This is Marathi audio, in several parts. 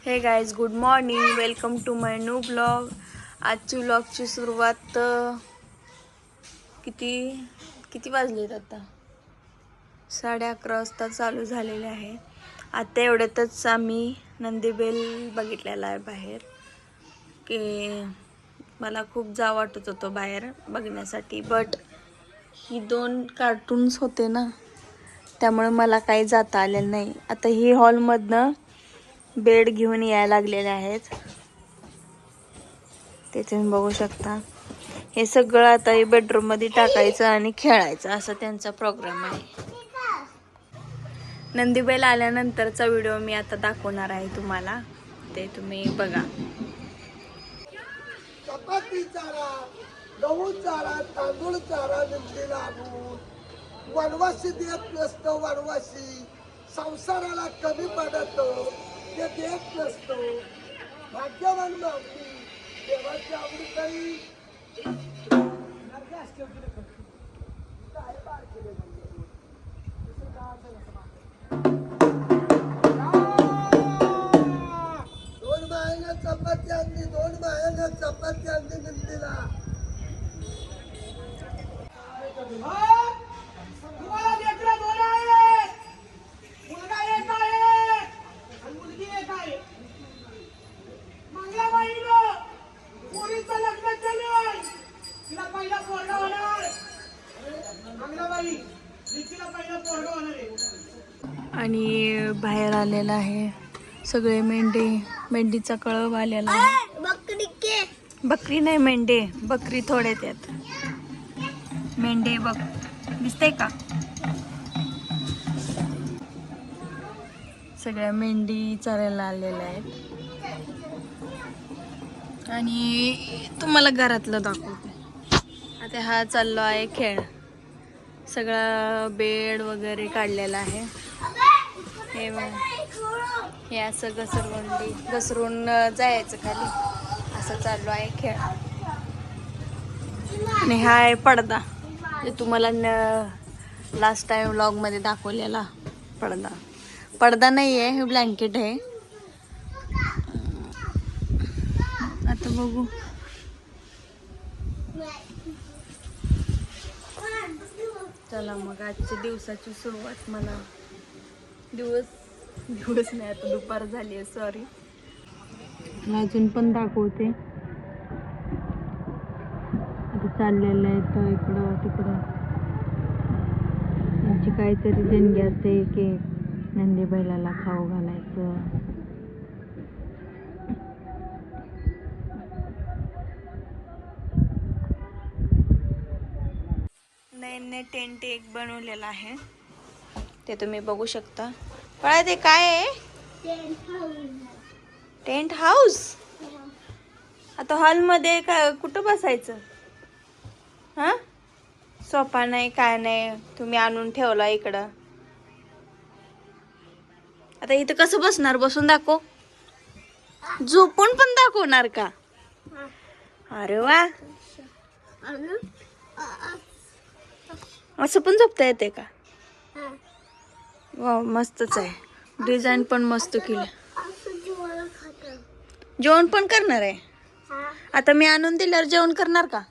हे guys, good morning. Welcome to my new blog. आजची ब्लॉगची सुरुवात किती वाजलेत आता? 11:30 वाजता चालू झालेले आहे. आता एवढ्यातच आम्ही नंदीबैल बघितलेला आहे बाहेर. की मला खूप जावं वाटत होतं बाहेर बघण्यासाठी, बट ही 2 कार्टून्स होते ना, त्यामुळे मला काही जाता आलेलं नाही. आता ही हॉलमधनं बेड घेऊन यायला लागलेले आहेत. ते तुम्ही बघू शकता. हे सगळं आता हे बेडरूम मध्ये टाकायचं आणि खेळायचं, असं त्यांचा प्रोग्राम आहे. नंदीबैल आल्यानंतरचा व्हिडिओ मी आता दाखवणार आहे तुम्हाला, ते तुम्ही बघा. चपाती चारा, गहू चारा, तांदूळ चारा नंदीला आणून वनवासी देत नसतो. वनवासी संसाराला कमी पडत ते देत नसतो. भाग्यवान मावशी देवाची आवडी करी दोन मायाला चपाती आणली, 2 मायाला चपाती आणली नंदीला. तुम्हाला लेकरं 2 आहेत, मुलगा 1 आहे आणि मुलगी 1 आहे. मंगलाबाईनं पोरीचं लग्न केलं, तिला पहिला पोरगा होणार. मंगलाबाई तिला पहिला पोरगा होणार आहे. आणि बाहेर आलेला आहे सगळे मेंढीचा कळप आलेला आहे. बकरी नाही, मेंढे. बकरी थोडे त्यात, मेंढे बघ, दिसते का? सगळ्या मेंढी चरायला आलेल्या आहेत. आणि तुम्हाला घरातलं दाखवते. आता हा चाललो आहे खेळ. सगळा बेड वगैरे काढलेला आहे. हे असं घसरून जायचं खाली, असं चालू आहे खेळ. आणि हा आहे पडदा, जे तुम्हाला लास्ट टाइम व्लॉग मध्ये दाखवलेला पडदा नाही आहे, हे ब्लँकेट आहे. आता बघू. चला मग आजच्या दिवसाची सुरुवात. मला दिवस नाही, आता दुपार झाली आहे, सॉरी. अजून पण दाखवते. आता चाललेलं आहे तर इकडं तिकडं. त्यांची काहीतरी देणगी असते की नंदी बैलाला खाऊ घालायचं. नैनने टेंट एक बनवलेला आहे, ते तुम्ही बघू शकता. पण ते काय आहे? Tent house. आता हॉलमध्ये कुठं बसायचं? हा, सोफा नाही, काय नाही, तुम्ही आणून ठेवला इकडं. आता इथं कसं बसणार? बसून दाखव. झोपून पण दाखवणार का? अरे वा, असं पण झोपता येते का? वा, मस्तच आहे. डिझाईन पण मस्त केली. जेवण पण करणार आहे. आता मी आणून दिल्यावर जेवण करणार का?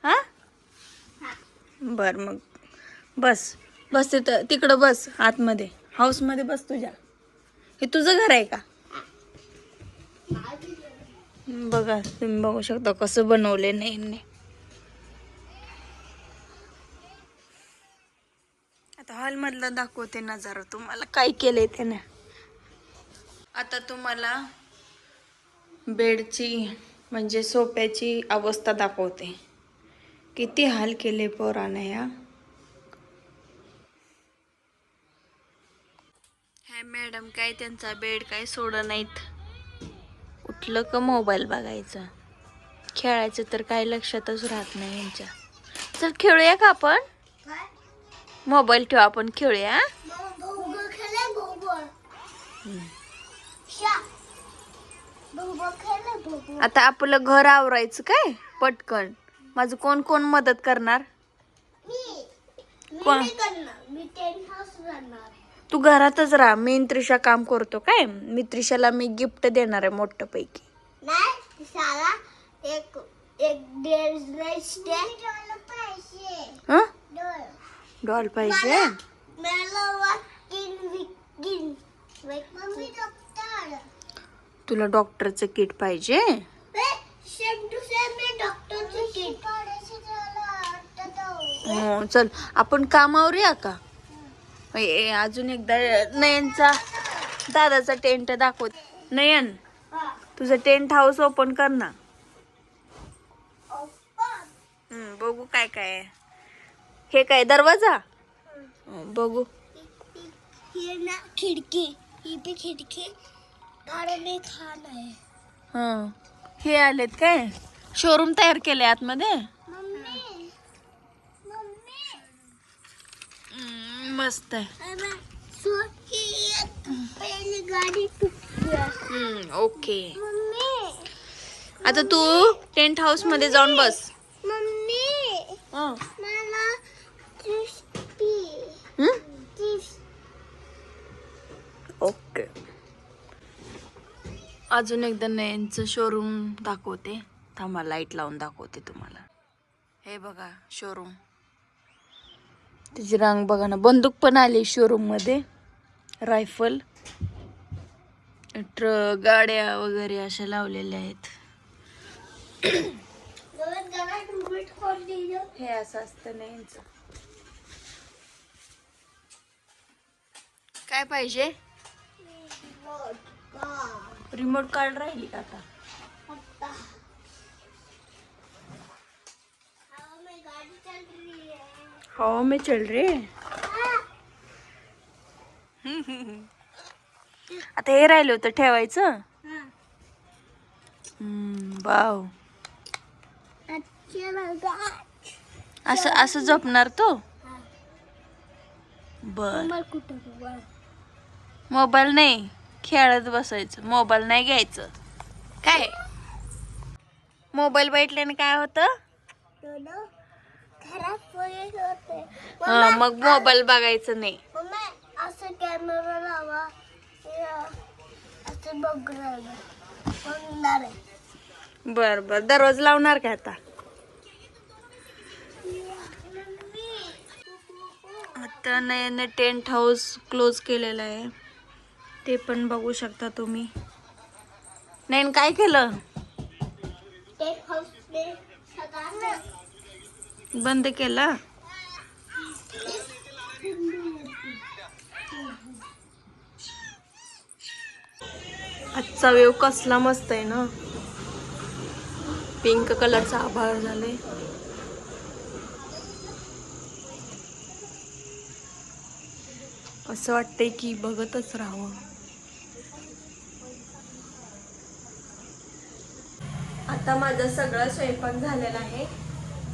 हा, बर मग बस तिकडं बस, आतमध्ये हाऊस मध्ये बस. तुझ्या हे तुझं घर आहे का? बघा, तुम्ही बघू शकता कसं बनवले नाही. आता हॉल मधला दाखवते नजारा तुम्हाला, काय केलंय त्याने. आता तुम्हाला बेडची म्हणजे सोफ्याची अवस्था दाखवते. किती हाल केले पोराने. ह्या मॅडम काय त्यांचा बेड काय सोड नाहीत. उठलं का मोबाईल बघायचं, खेळायचं तर काही लक्षातच राहत नाही यांच्या. चल खेळूया का आपण? मोबाईल ठेव, आपण खेळूया. आता आपलं घर आवरायचं काय पटकन. माझं कोण कोण मदत करणार? कोण? तू घरातच राहा. मी त्रिशा काम करतो काय. मी त्रिशाला मी गिफ्ट देणार आहे मोठं पैकी. नाही साला एक एक हं? डॉल पाहिजे. मला किन मम्मी डॉक्टर तुला डॉक्टरचं किट पाहिजे. सेम टू सेम मी डॉक्टरचे किट हो चल आपण कामावर या का. अजून एकदा नयनचा दादाचा टेंट दाखव. नयन तुझं टेंट हाऊस ओपन कर ना. बघू काय काय आहे. हे काय दरवाजा. बघू. ये ना खिड़की ये भी खिड़की गाड़ी में खाना है. हं हे आलेत काय. शोरूम तयार केले आतमध्ये. मम्मी मम्मी मस्त आहे. सो ही पहली गाड़ी टूट गया. ओके. मम्मी आता तू टेंट हाऊस मध्ये जाऊन बस. मम्मी हं. मला क्रिस्पी हं? Chips okay. अजून एकदा नयनचं शोरूम दाखवते. थांबा लाईट लावून दाखवते तुम्हाला. हे बघा शोरूम. तिची रांग बघा ना. बंदूक पण आली शोरूम मध्ये. रायफल गाड्या वगैरे अशा लावलेल्या आहेत. हे असं असतं नयनचं. काय पाहिजे. रिमोट कार्ड राहिली का आता. गाड़ी चल रही है. हवा में चल रे. आता हे राहिलं होतं ठेवायचं. वाव. अच्छा लगा. असं असं झोपणार तो. बर. मोबाईल कुठं मोबाईल. मोबाईल नाही खेळत बसायचं. मोबाईल नाही घ्यायचं. काय मोबाईल बैठल्याने काय होतं. दोनों खराब होईल होते. मग मोबाईल बघायचं नाही. मम्मी असं कॅमेरा लावा. असं बघ राहिलं होणार आहे. बर बर दररोज लावणार का आता. आता नयन टेंट हाऊस क्लोज केलेलं आहे. ते पण बघू शकता तुम्ही. नयन काय केलं. टेक हाऊस में सगळं बंद केला. आजचा वेव कसला मस्त आहे ना. पिंक कलरचा आभाळ झाले. असं वाटतंय की बघतच राहावं. आता माझा सगळा स्वयंपाक झालेला आहे.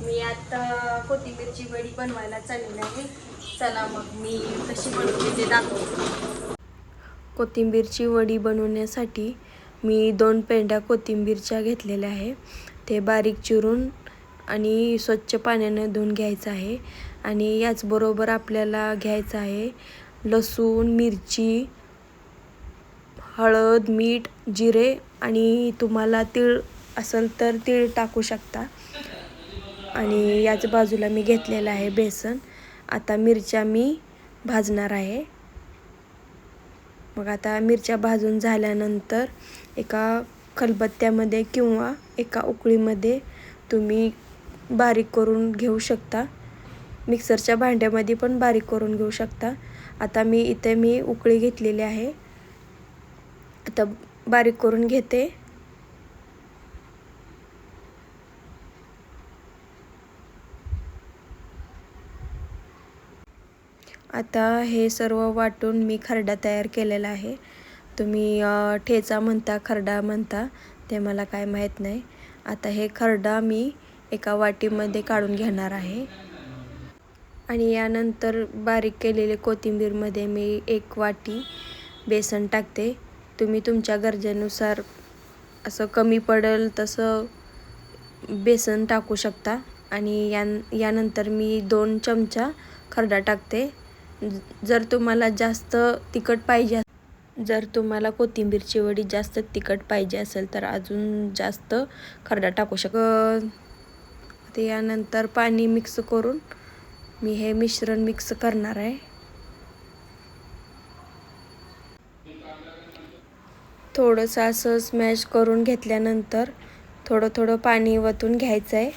मी आता कोथिंबीरची वडी बनवायला चाललेली आहे. चला मग मी कशी बनवते ते दाखवते. कोथिंबीरची वडी बनवण्यासाठी मी 2 पेंड्या कोथिंबीरच्या घेतलेल्या आहे. ते बारीक चिरून आणि स्वच्छ पाण्याने धुवून घ्यायचं आहे. आणि याचबरोबर आपल्याला घ्यायचं आहे लसूण, मिरची, हळद, मीठ, जिरे आणि तुम्हाला तीळ असेल तर तीळ टाकू शकता. आणि याच बाजूला मी घेतलेलं आहे बेसन. आता मिरच्या मी भाजणार आहे. मग आता मिरच्या भाजून झाल्यानंतर एका खलबत्त्यामध्ये किंवा एका उकळीमध्ये तुम्ही बारीक करून घेऊ शकता. मिक्सरच्या भांड्यामध्ये पण बारीक करून घेऊ शकता. आता मी उकळी घेतलेली आहे. आता बारीक करून घेते. आता हे सर्व वाटून मी खरडा तयार केलेला आहे. तुम्ही ठेचा म्हणता खरडा म्हणता ते मला काय माहीत नाही. आता हे खरडा मी एका वाटीमध्ये काढून घेणार आहे. आणि यानंतर बारीक केलेले कोथिंबीरमध्ये मी 1 वाटी बेसन टाकते. तुम्ही तुमच्या गरजेनुसार असं कमी पडेल तसं बेसन टाकू शकता. आणि यानंतर मी 2 चमचा खरडा टाकते. जर तुम्हाला जास्त तिखट पाहिजे, जर तुम्हाला कोथिंबीरची वडी जास्त तिखट पाहिजे असेल तर अजून जास्त खरडा टाकू शकता. यानंतर पाणी मिक्स करून मी हे मिश्रण मिक्स करणार आहे. थोडंसं असं स्मॅश करून घेतल्यानंतर थोडं पाणी वतून घ्यायचं आहे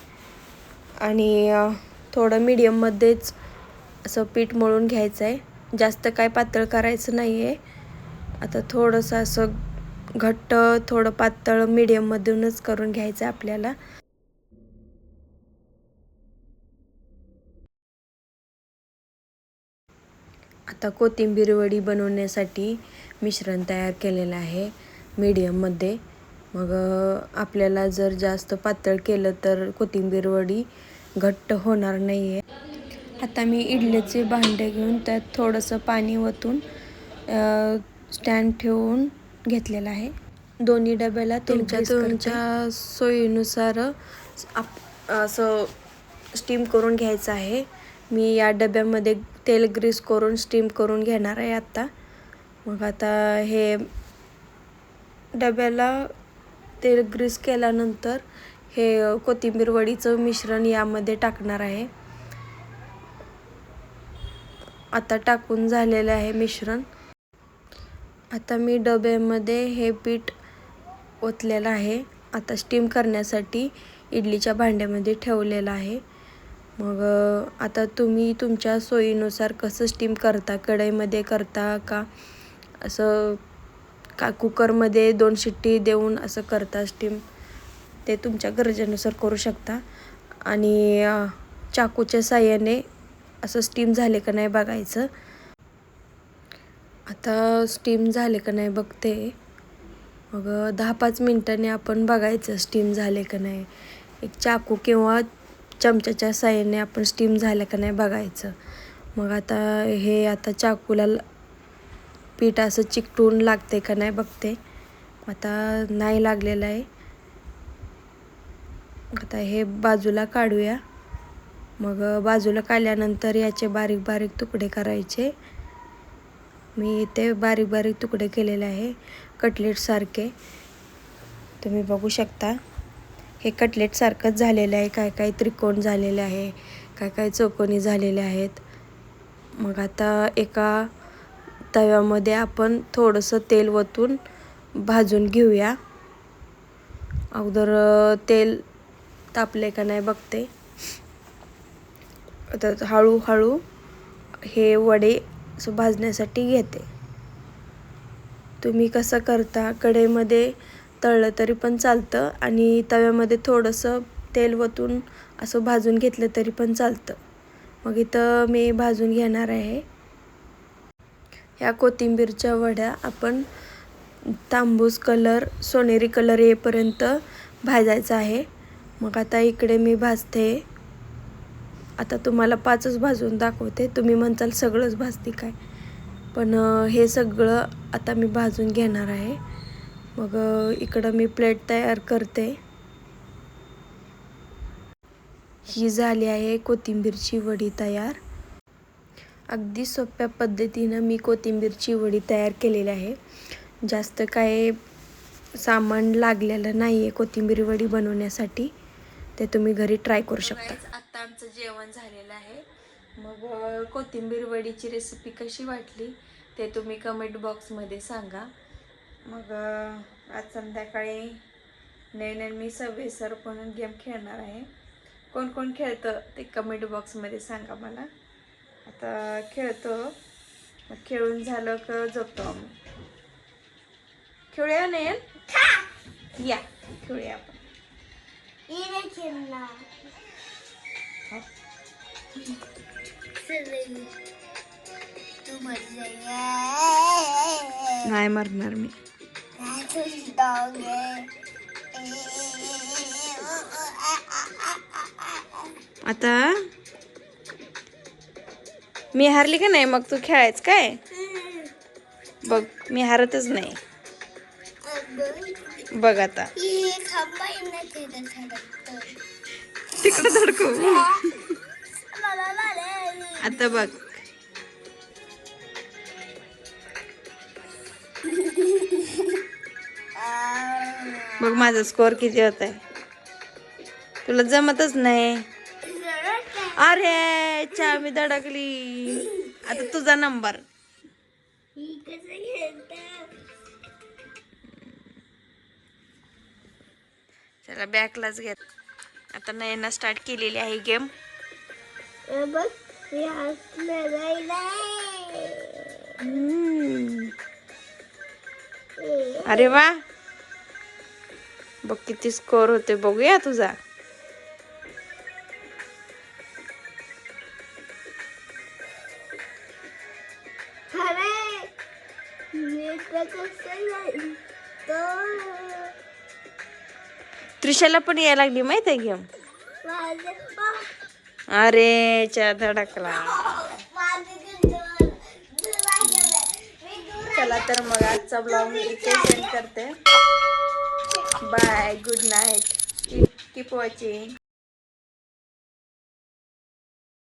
आणि थोडं मीडियममध्येच असं पीठ मळून घ्यायचं आहे. जास्त काय पातळ करायचं नाही आहे. आता थोडंसं असं घट्ट थोडं पातळ मीडियममधूनच करून घ्यायचं आहे आपल्याला. आता कोथिंबीर वडी बनवण्यासाठी मिश्रण तयार केलेलं आहे मीडियममध्ये. मग आपल्याला जर जास्त पातळ केलं तर कोथिंबीर वडी घट्ट होणार नाही आहे. आता मी इडलीचे भांडे घेऊन त्यात थोडंसं पाणी ओतून स्टँड ठेवून घेतलेलं आहे. दोन्ही डब्याला तुमच्या सोयीनुसार असं स्टीम करून घ्यायचं आहे. मी या डब्यामध्ये तेल ग्रीस करून स्टीम करून घेणार आहे आता. मग आता हे डब्याला तेल ग्रीस केल्यानंतर हे कोथिंबीर वडीचं मिश्रण यामध्ये टाकणार आहे. आता टाकून झालेलं आहे मिश्रण. आता मी डब्यामध्ये हे पीठ ओतलेलं आहे. आता स्टीम करण्यासाठी इडलीच्या भांड्यामध्ये ठेवलेलं आहे. मग आता तुम्ही तुमच्या सोयीनुसार कसं स्टीम करता, कढईमध्ये करता का असं का कुकरमध्ये 2 शिट्टी देऊन असं करता स्टीम, ते तुमच्या गरजेनुसार करू शकता. आणि चाकूच्या साहाय्याने असं स्टीम झाले का नाही बघायचं. आता स्टीम झाले का नाही बघते. मग 10-5 मिनिटांनी आपण बघायचं स्टीम झाले का नाही. एक चाकू किंवा चमच्याच्या साहाय्याने आपण स्टीम झालं का नाही बघायचं. मग आता चाकूला पीठ असं चिकटून लागते का नाही बघते. आता नाही लागलेलं आहे. आता हे बाजूला काढूया. मग बाजूला काढल्यानंतर याचे बारीक बारीक तुकडे करायचे. मी इथे बारीक बारीक तुकडे केलेले आहे कटलेटसारखे. तुम्ही बघू शकता हे कटलेटसारखंच झालेलं आहे. काय काय त्रिकोण झालेले आहे, काय काय चौकोनी झालेले आहेत. मग आता एका तव्यामध्ये आपण थोडंसं तेल ओतून भाजून घेऊया. अगोदर तेल तापले का नाही बघते. आता हळूहळू हे वडे असं भाजण्यासाठी घेते. तुम्ही कसं करता, कढईमध्ये तळलं तरी पण चालतं आणि तव्यामध्ये थोडंसं तेल ओतून असं भाजून घेतलं तरी पण चालतं. मग इथं मी भाजून घेणार आहे. ह्या कोथिंबीरच्या वड्या आपण तांबूस कलर, सोनेरी कलर येईपर्यंत भाजायचा आहे. मग आता इकडे मी भाजते. आता तुम्हाला 5च भाजून दाखवते. तुम्ही म्हणताल सगळंच भाजते काय, पण हे सगळं आता मी भाजून घेणार आहे. मग इकडं मी प्लेट तयार करते. ही झाली आहे कोथिंबीरची वडी तयार. अगदी सोप्या पद्धतीनं मी कोथिंबीरची वडी तयार केलेली आहे. जास्त काय सामान लागलेलं नाही आहे कोथिंबीर वडी बनवण्यासाठी. ते तुम्ही घरी ट्राय करू शकता. आता आमचं जेवण झालेलं आहे. मग कोथिंबीर वडीची रेसिपी कशी वाटली ते तुम्ही कमेंट बॉक्समध्ये सांगा. मग आज संध्याकाळी नवीन मी सबवे सर्फ म्हणून गेम खेळणार आहे. कोण कोण खेळतं ते कमेंट बॉक्समध्ये सांगा मला. आता खेळतो. मग खेळून झालं का झोपतो आम्ही. खेळूया नयन, या खेळूया आपण. नाही मरणार मी. आता मी हारली का नाही मग तू खेळायच काय बघ. मी हारतच नाही बघ. आता तिकडं धडकू. आता बघ बघ माझा स्कोअर किती होत आहे. तुला जमतच नाही. अरे चावी धडकली. आता तुझा नंबर. चला बॅकलाच घेत. आता नयना स्टार्ट केलेली आहे गेम. बघ मी हसलेला अरे वा, बघ किती स्कोअर होते बघूया तुझा. अरे मी कसं त्रिशाला पण यायला लागली माहित आहे गेम. अरे च्या धडकला. चला तर मग आजचा ब्लॉग मी इथे सेंड करते. Bye, good night, keep watching.